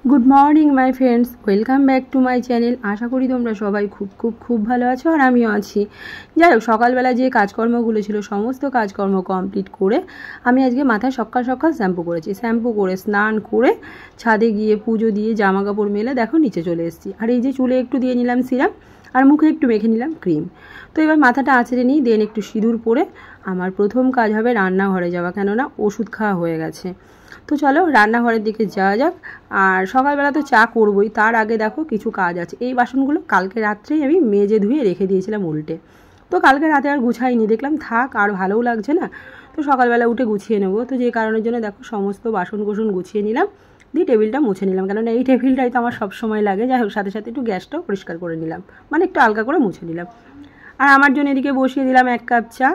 Good morning my friends welcome back to my channel. आशा करी তোমরা সবাই খুব ভালো আছো আর আমিও আছি। যাই হোক, সকালবেলা যে কাজকর্মগুলো ছিল সমস্ত কাজকর্ম কমপ্লিট করে আমি আজকে মাথায় সকাল সকাল শ্যাম্পু করেছি। শ্যাম্পু করে স্নান করে ছাদে গিয়ে পুজো দিয়ে জামা কাপড় মেলে দেখো নিচে চলে এসেছি। আর এই যে চুলে একটু দিয়ে নিলাম সিরাম আর মুখে একটু মেখে নিলাম ক্রিম। তো এবার মাথাটা আঁচড়ে নিই, দেন একটু সিঁদুর পরে আমার প্রথম কাজ হবে রান্নাঘরে যাওয়া, কেননা ওষুধ খাওয়া হয়ে গেছে। তো চলো রান্নাঘরের দিকে যাওয়া যাক। আর সকালবেলা তো চা করবই, তার আগে দেখো কিছু কাজ আছে। এই বাসনগুলো কালকে রাত্রেই আমি মেজে ধুয়ে রেখে দিয়েছিলাম উল্টে, তো কালকে রাতে আর গুছাইনি, দেখলাম থাক আর ভালোও লাগছে না, তো সকালবেলা উঠে গুছিয়ে নেবো। তো যে কারণের জন্য দেখো সমস্ত বাসন কোসন গুছিয়ে নিলাম, দিয়ে টেবিলটা মুছে নিলাম, কেননা এই টেবিলটাই তো আমার সব সময় লাগে। যাই হোক, সাথে সাথে একটু গ্যাসটাও পরিষ্কার করে নিলাম, মানে একটু হালকা করে মুছে নিলাম। আর আমার জন্য এদিকে বসিয়ে দিলাম 1 কাপ চা।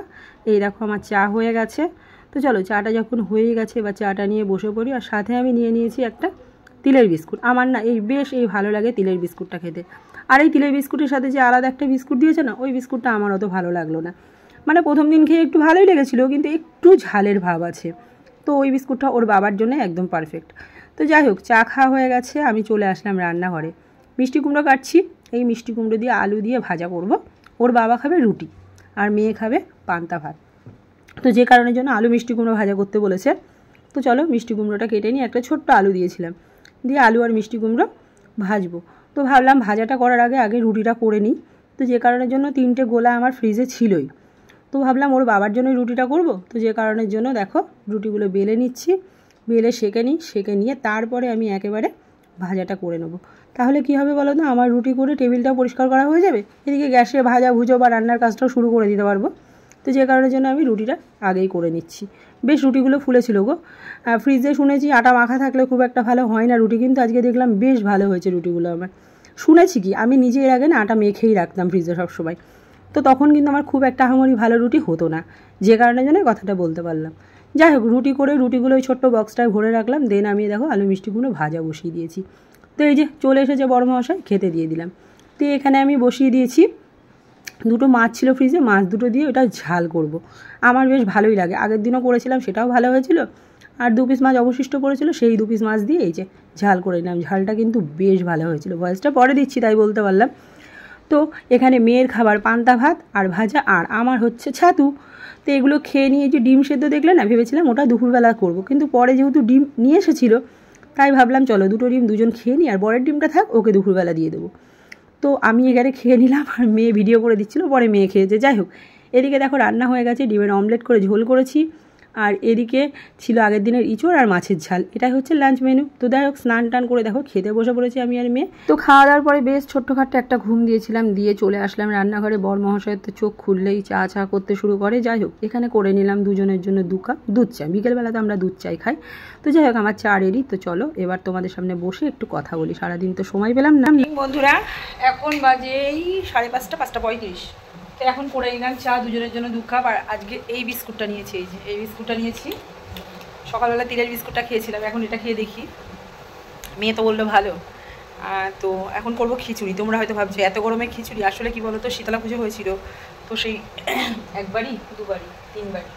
এই দেখো আমার চা হয়ে গেছে। তো চলো চাটা যখন হয়ে গেছে এবার চাটা নিয়ে বসে পড়ি। আর সাথে আমি নিয়ে নিয়েছি একটা তিলের বিস্কুট। আমার না বেশ ভালো লাগে তিলের বিস্কুটটা খেতে। আর এই তিলের বিস্কুটের সাথে যে আলাদা একটা বিস্কুট দিয়েছে না, ওই বিস্কুটটা আমার অত ভালো লাগলো না। মানে প্রথম দিন খেয়ে একটু ভালোই লেগেছিলো, কিন্তু একটু ঝালের ভাব আছে। তো ওই বিস্কুটটা ওর বাবার জন্য একদম পারফেক্ট। তো যাই হোক, চা খাওয়া হয়ে গেছে, আমি চলে আসলাম রান্নাঘরে। মিষ্টি কুমড়ো কাটছি। এই মিষ্টি কুমড়ো দিয়ে আলু দিয়ে ভাজা করব। ওর বাবা খাবে রুটি আর মেয়ে খাবে পান্তা ভাত। তো যে কারণের জন্য আলু মিষ্টি কুমড়ো ভাজা করতে বলেছে। তো চলো মিষ্টি কুমড়োটা কেটে নিয়ে একটা ছোট্ট আলু দিয়েছিলাম, দিয়ে আলু আর মিষ্টি কুমড়ো ভাজবো। তো ভাবলাম ভাজাটা করার আগে রুটিটা করে নিই। তো যে কারণের জন্য 3টে গোলা আমার ফ্রিজে ছিলই, তো ভাবলাম ওর বাবার জন্যই রুটিটা করব। তো যে কারণের জন্য দেখো রুটিগুলো বেলে নিচ্ছি, বেলে সেঁকে নিই, সেঁকে নিয়ে তারপরে আমি একেবারে ভাজাটা করে নেবো। তাহলে কি হবে বলো না, আমার রুটি করে টেবিলটা পরিষ্কার করা হয়ে যাবে, এদিকে গ্যাসে ভাজা ভুজো বা রান্নার কাজটাও শুরু করে দিতে পারবো। তো যে কারণের জন্য আমি রুটিটা আগেই করে নিচ্ছি। বেশ রুটিগুলো ফুলেছিল গো। ফ্রিজে শুনেছি আটা মাখা থাকলে খুব একটা ভালো হয় না রুটি, কিন্তু আজকে দেখলাম বেশ ভালো হয়েছে রুটিগুলো আমার। শুনেছি কি, আমি নিজে এর আগে না আটা মেখেই রাখতাম ফ্রিজে সবসময়, তো তখন কিন্তু আমার খুব একটা আহামরি ভালো রুটি হতো না, যে কারণের জন্য কথাটা বলতে পারলাম। যাই হোক, রুটি করে রুটিগুলো ওই ছোট্ট বক্সটায় ভরে রাখলাম, দেন আমি দেখো আলু মিষ্টিগুলো ভাজা বসিয়ে দিয়েছি। তো এই যে চলে এসেছে বড় মশাই, খেতে দিয়ে দিলাম। তো এখানে আমি বসিয়ে দিয়েছি 2টো মাছ ছিল ফ্রিজে, মাছ 2টো দিয়ে ওটা ঝাল করব। আমার বেশ ভালোই লাগে, আগের দিনও করেছিলাম সেটাও ভালো হয়েছিল। আর 2 পিস মাছ অবশিষ্ট পড়েছিল, সেই 2 পিস মাছ দিয়ে এই যে ঝাল করে নিলাম। ঝালটা কিন্তু বেশ ভালো হয়েছিল, ভয়েসটা পরে দিচ্ছি তাই বলতে পারলাম। তো এখানে মেয়ের খাবার পান্তা ভাত আর ভাজা, আর আমার হচ্ছে ছাতু। তো এগুলো খেয়ে নিয়ে যে ডিম সেদ্ধ দেখলে না, ভেবেছিলাম ওটা দুপুরবেলা করব, কিন্তু পরে যেহেতু ডিম নিয়ে এসেছিলো তাই ভাবলাম চলো 2টো ডিম দুজন খেয়ে নিই, আর বরের ডিমটা থাক, ওকে দুপুরবেলা দিয়ে দেবো। তো আমি এখানে খেয়ে নিলাম, আর মেয়ে ভিডিও করে দিচ্ছিলো, পরে মেয়ে খেয়েছে। যাই হোক, এদিকে দেখো রান্না হয়ে গেছে, ডিমের অমলেট করে ঝোল করেছি, আর এদিকে ছিল আগের দিনের ইঁচড় আর মাছের ঝাল। এটাই হচ্ছে লাঞ্চ মেনু। তো যাই হোক, স্নান টান করে দেখো খেতে বসে পড়েছি আমি আর মেয়ে। তো খাওয়া দাওয়ার পরে বেশ ছোট্টখাট্ট একটা ঘুম দিয়েছিলাম, দিয়ে চলে আসলাম রান্নাঘরে। বর মহাশয়ের তো চোখ খুললেই চা করতে শুরু করে। যাই হোক, এখানে করে নিলাম দুজনের জন্য 2 কাপ দুধ চা। বিকেলবেলাতে আমরা দুধ চাই খাই। তো যাই হোক, আমার চা রেডি। তো চলো এবার তোমাদের সামনে বসে একটু কথা বলি, সারাদিন তো সময় পেলাম না। বন্ধুরা, এখন বাজে এই 5:30, 5:35। তো এখন করে নিলাম চা দুজনের জন্য 2 কাপ। আর আজকে এই বিস্কুটটা নিয়েছি, এই যে এই বিস্কুটটা নিয়েছি। সকালবেলা তিলের বিস্কুটটা খেয়েছিলাম, এখন এটা খেয়ে দেখি। মেয়ে তো বললো ভালো। তো এখন করব খিচুড়ি। তোমরা হয়তো ভাবছো এত গরমে খিচুড়ি, আসলে কি বলো তো, শীতলা পুজো হয়েছিল, তো সেই 1 বাড়ি 2 বাড়ি 3 বাড়ি,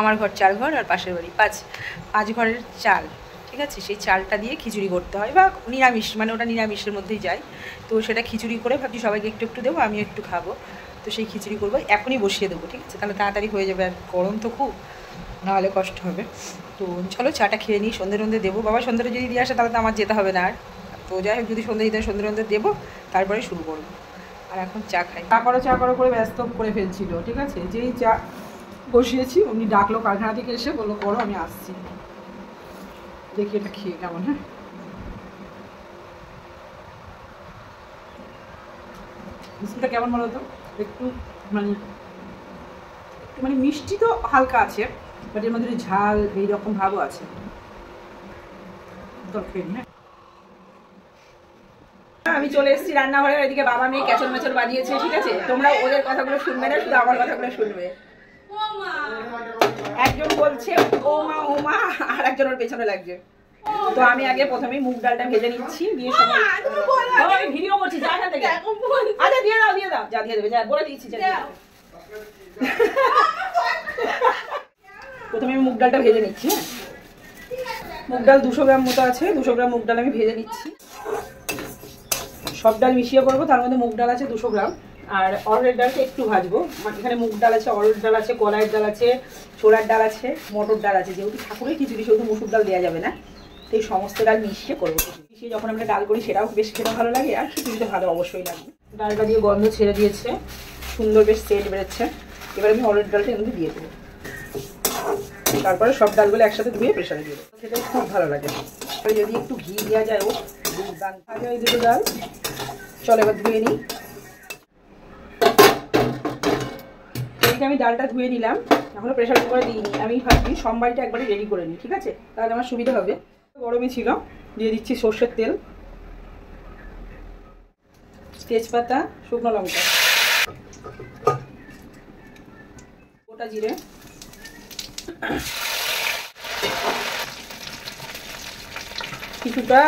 আমার ঘর 4 ঘর আর পাশের বাড়ি 5 ঘরের চাল, ঠিক আছে, সেই চালটা দিয়ে খিচুড়ি করতে হয়, বা নিরামিষ, মানে ওটা নিরামিষের মধ্যেই যায়। তো সেটা খিচুড়ি করে ভাবছি সবাইকে একটু একটু দেবো, আমিও একটু খাবো। তো সেই খিচুড়ি করবো, এখনই বসিয়ে দেবো, ঠিক আছে, তাহলে তাড়াতাড়ি হয়ে যাবে। আর গরম তো খুব, নাহলে কষ্ট হবে। তো চলো চাটা খেয়ে নিই, সন্ধ্যে দেবো। বাবা সন্ধ্যে যদি দিয়ে আসে তাহলে তো আমার যেতে হবে না আর। তো যাই হোক, যদি সন্ধ্যে দিতে সন্ধ্যে দেবো, তারপরে শুরু করবো। আর এখন চা খাই। চা করো করে ব্যস্ত করে ফেলছিল, ঠিক আছে। যেই চা বসিয়েছি উনি ডাকলো কারখানা থেকে এসে, বললো করো আমি আসছি। দেখি এটা খেয়ে কেমন। হ্যাঁ, বিস্কুটটা কেমন বলো তো, একটু মানে মিষ্টি তো হালকা আছে, বাট এর মধ্যে ঝাল এইরকম ভাবও আছে। তো খেয়ে নিই। আমি চলে এসেছি রান্নাঘরে, এদিকে বাবা মেয়ে ক্যাচর ম্যাচর বাজিয়েছে, ঠিক আছে। তোমরা ওদের কথাগুলো শুনবে না, শুধু আমার কথাগুলো শুনবে। একজন বলছে ও মা, আর একজন ওর পেছনে লাগছে। তো আমি আগে প্রথমেই মুগ ডালটা ভেজে নিচ্ছি, দিয়ে আমি ভিডিও করছি, যা এখান থেকে। আচ্ছা দিয়ে দাও যা দিয়ে দেবে, যা বলে দিচ্ছি। প্রথমে আমি মুগ ডালটা ভেজে নিচ্ছি। মুগ ডাল 200 গ্রাম মতো আছে, 200 গ্রাম মুগ ডাল আমি ভেজে নিচ্ছি। সব ডাল মিশিয়ে করবো, তার মধ্যে মুগ ডাল আছে 200 গ্রাম, আর অড়হরের ডালটা একটু ভাজবো। এখানে মুগ ডাল আছে, অড়হরের ডাল আছে, কলাইয়ের ডাল আছে, ছোলার ডাল আছে, মটর ডাল আছে। যেহেতু ঠাকুরের খিচুড়ি সেহেতু মুসুর ডাল দেওয়া যাবে না, তো এই সমস্ত ডাল মিশিয়ে করবো। মিশিয়ে যখন আমরা ডাল করি সেটাও বেশ খেতে ভালো লাগে, আর খিচুড়িতে ভালো অবশ্যই লাগবে। ডালটা দিয়ে গন্ধ ছেড়ে দিয়েছে, সুন্দর বেশ সেন্ট বেরোচ্ছে। এবার আমি অড়হরের ডালটা এর মধ্যে দিয়ে দেবো, তারপরে সব ডালগুলো একসাথে ধুয়ে প্রেশারে দিয়ে দেবো। খেতে খুব ভালো লাগে। যদি একটু ঘি দেওয়া যায়, ও দুর্দান্ত থাকে ওই দুটো ডাল। চলো এবার ধুয়ে নিই। আমি ডালটা ধুয়ে নিলাম, এখনো প্রেশার কুকারে দিইনি। আমি ভাবছি সোমবারটা একবারে রেডি করে নিই, ঠিক আছে? তাহলে আমার সুবিধা হবে। গরমই ছিল, দিয়ে দিচ্ছি সর্ষের তেল, তেজপাতা, শুকনো লঙ্কা, গোটা জিরে, কিছুটা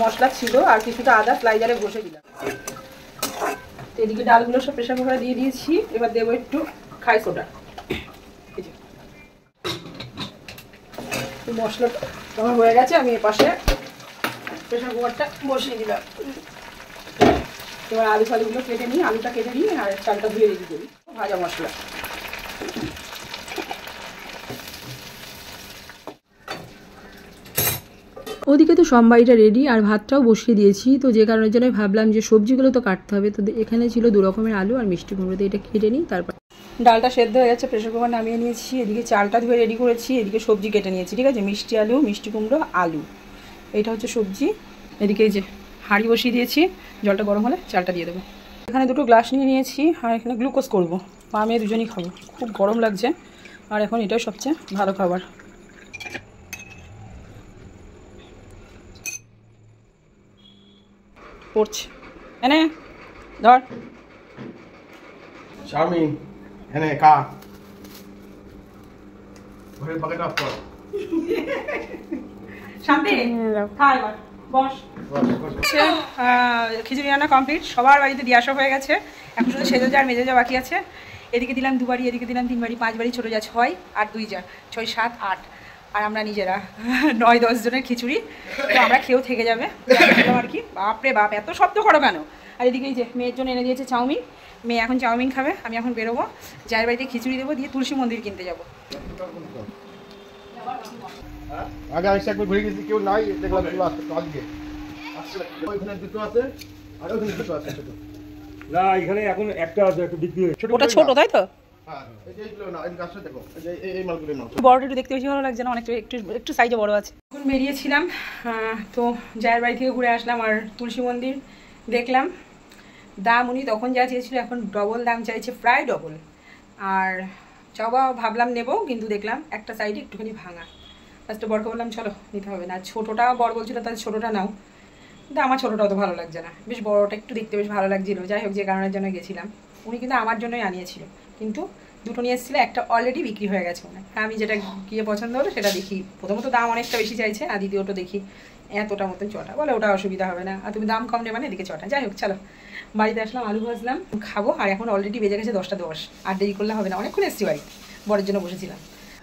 মশলা ছিল আর কিছুটা আদা স্লাইজারে ঘষে দিলাম। এদিকে ডালগুলো সব প্রেশার কুকারে দিয়ে দিয়েছি। এবার দেবো একটু খাই সোডা। মশলাটা আমার হয়ে গেছে, আমি এপাশে প্রেশার কুকারটা বসিয়ে দিলাম। এবার আলু ফালুগুলো কেটে নিই, আলুটা কেটে নিই আর চালটা ধুয়ে রেডি করি। ভাজা মশলা ওদিকে তো সোমবারটা রেডি আর ভাতটাও বসিয়ে দিয়েছি। তো যে কারণের জন্য ভাবলাম যে সবজিগুলো তো কাটতে হবে। তো এখানে ছিল 2 রকমের আলু আর মিষ্টি কুমড়ো, তো এটা কেটে নিই। তারপর ডালটা সেদ্ধ হয়ে গেছে, প্রেশার কুকার নামিয়ে নিয়েছি। এদিকে চালটা ধুয়ে রেডি করেছি, এদিকে সবজি কেটে নিয়েছি, ঠিক আছে? মিষ্টি আলু, মিষ্টি কুমড়ো, আলু, এটা হচ্ছে সবজি। এদিকে এই যে হাঁড়ি বসিয়ে দিয়েছি, জলটা গরম হলে চালটা দিয়ে দেবো। এখানে 2টো গ্লাস নিয়ে নিয়েছি আর এখানে গ্লুকোজ করবো। মা মেয়ে দুজনই খাবো, খুব গরম লাগছে আর এখন এটাই সবচেয়ে ভালো খাবার। পড়ছে এনে ধর চাউমিন এনে খা, ঘরে বাকেট অফ কর। শান্তি খা, এবার বস। খিচুড়ি রান্না কমপ্লিট, সবার বাড়িতে দিয়ে আসা হয়ে গেছে। এখন শুধু সেজে যা আর মেজে যা বাকি আছে। এদিকে দিলাম 2 বাড়ি, এদিকে দিলাম 3 বাড়ি, 5 বাড়ি, ছোটো যা 6 আর 2 যা 6, 7, 8 আর আমরা নিজেরা 9-10 জনের খিচুড়ি। তো আমরা খেয়েও থেকে যাবে আর কি। বাপরে বাপ, এত শব্দ করো কেন? আর এদিকে এই যে মেয়ের জন্য এনে দিয়েছে চাউমিন। মেয়ে এখন চাউমিন খাবে, আমি এখন বেরোবো, যার বাড়িতে খিচুড়ি দেবো, দিয়ে তুলসী মন্দির কিনতে যাবো। আগে এসে একবার ঘুরে গেছি, কেউ নাই, দেখলাম চলে আসছে আজকে। ওইখানে 2টো আছে আর ওইখানে 2টো আছে ছোট। না এখানে এখন একটা আছে, একটা বিক্রি হয়েছে। ওটা ছোট তাই তো? হ্যাঁ, এইগুলো না, এই গাছটা দেখো, এই মালগুলো নাও। বড়টা একটু দেখতে বেশি ভালো লাগছে না? অনেকটা একটু সাইজে বড় আছে। এখন বেরিয়েছিলাম, তো জায়ের বাড়ি থেকে ঘুরে আসলাম আর তুলসী মন্দির দেখলাম। দাম উনি তখন যা চেয়েছিল এখন ডবল দাম চাইছে, প্রায় ডবল। আর চাওয়া ভাবলাম নেবো, কিন্তু দেখলাম একটা সাইডে একটুখানি ভাঙা। ফার্স্টে বড়কে বললাম চলো নিতে হবে না, ছোটোটা বড় বলছিল তাহলে ছোটোটা নাও, কিন্তু আমার ছোটোটা অত ভালো লাগছে না, বেশ বড়োটা একটু দেখতে বেশ ভালো লাগছিল। যাই হোক, যে কারণের জন্য গেছিলাম, উনি কিন্তু আমার জন্যই আনিয়েছিল, কিন্তু 2টো নিয়ে এসেছিলো, একটা অলরেডি বিক্রি হয়ে গেছে মনে হয়। আমি যেটা গিয়ে পছন্দ হলো সেটা দেখি, প্রথমত দাম অনেকটা বেশি চাইছে, আর দ্বিতীয়টা দেখি এতটা মতন চটা, বলে ওটা অসুবিধা হবে না, আর তুমি দাম কম নেবে না, এদিকে চটা। যাই হোক চলো, বাড়িতে আসলাম, আলু ভাজলাম, খাবো। আর এখন অলরেডি বেজে গেছে 10টা 10, আর দেরি করলে হবে না, অনেকক্ষণ এসেছি বাড়ি, বরের জন্য বসেছিলাম।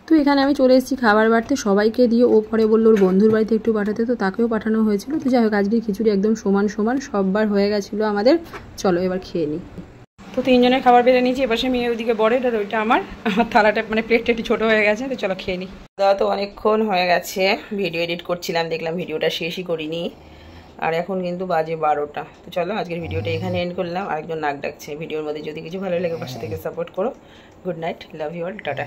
তো এখানে আমি চলে এসেছি খাবার বাড়তে, সবাইকে দিয়ে ও পরে বললো ওর বন্ধুর বাড়িতে একটু পাঠাতে, তো তাকেও পাঠানো হয়েছিল। তো যাই হোক, আজকে খিচুড়ি একদম সমান সমান সববার হয়ে গেছিলো আমাদের। চলো এবার খেয়ে নিই। তো 3 জনের খাবার বেড়ে নিয়েছি, এবার মেয়ে ওইদিকে বড়ের আর ওইটা আমার থালাটা মানে প্লেটটা একটু ছোটো হয়ে গেছে, তো চলো খেয়ে নিই। দাদা তো অনেকক্ষণ হয়ে গেছে, ভিডিও এডিট করছিলাম, দেখলাম ভিডিওটা শেষই করিনি, আর এখন কিন্তু বাজে 12টা। তো চলো আজকের ভিডিওটা এখানে এন্ড করলাম। আরেকজন নাক ডাকছে, ভিডিওর মধ্যে যদি কিছু ভালো লাগে পাশে থেকে সাপোর্ট করো। Good night, love you all, tata.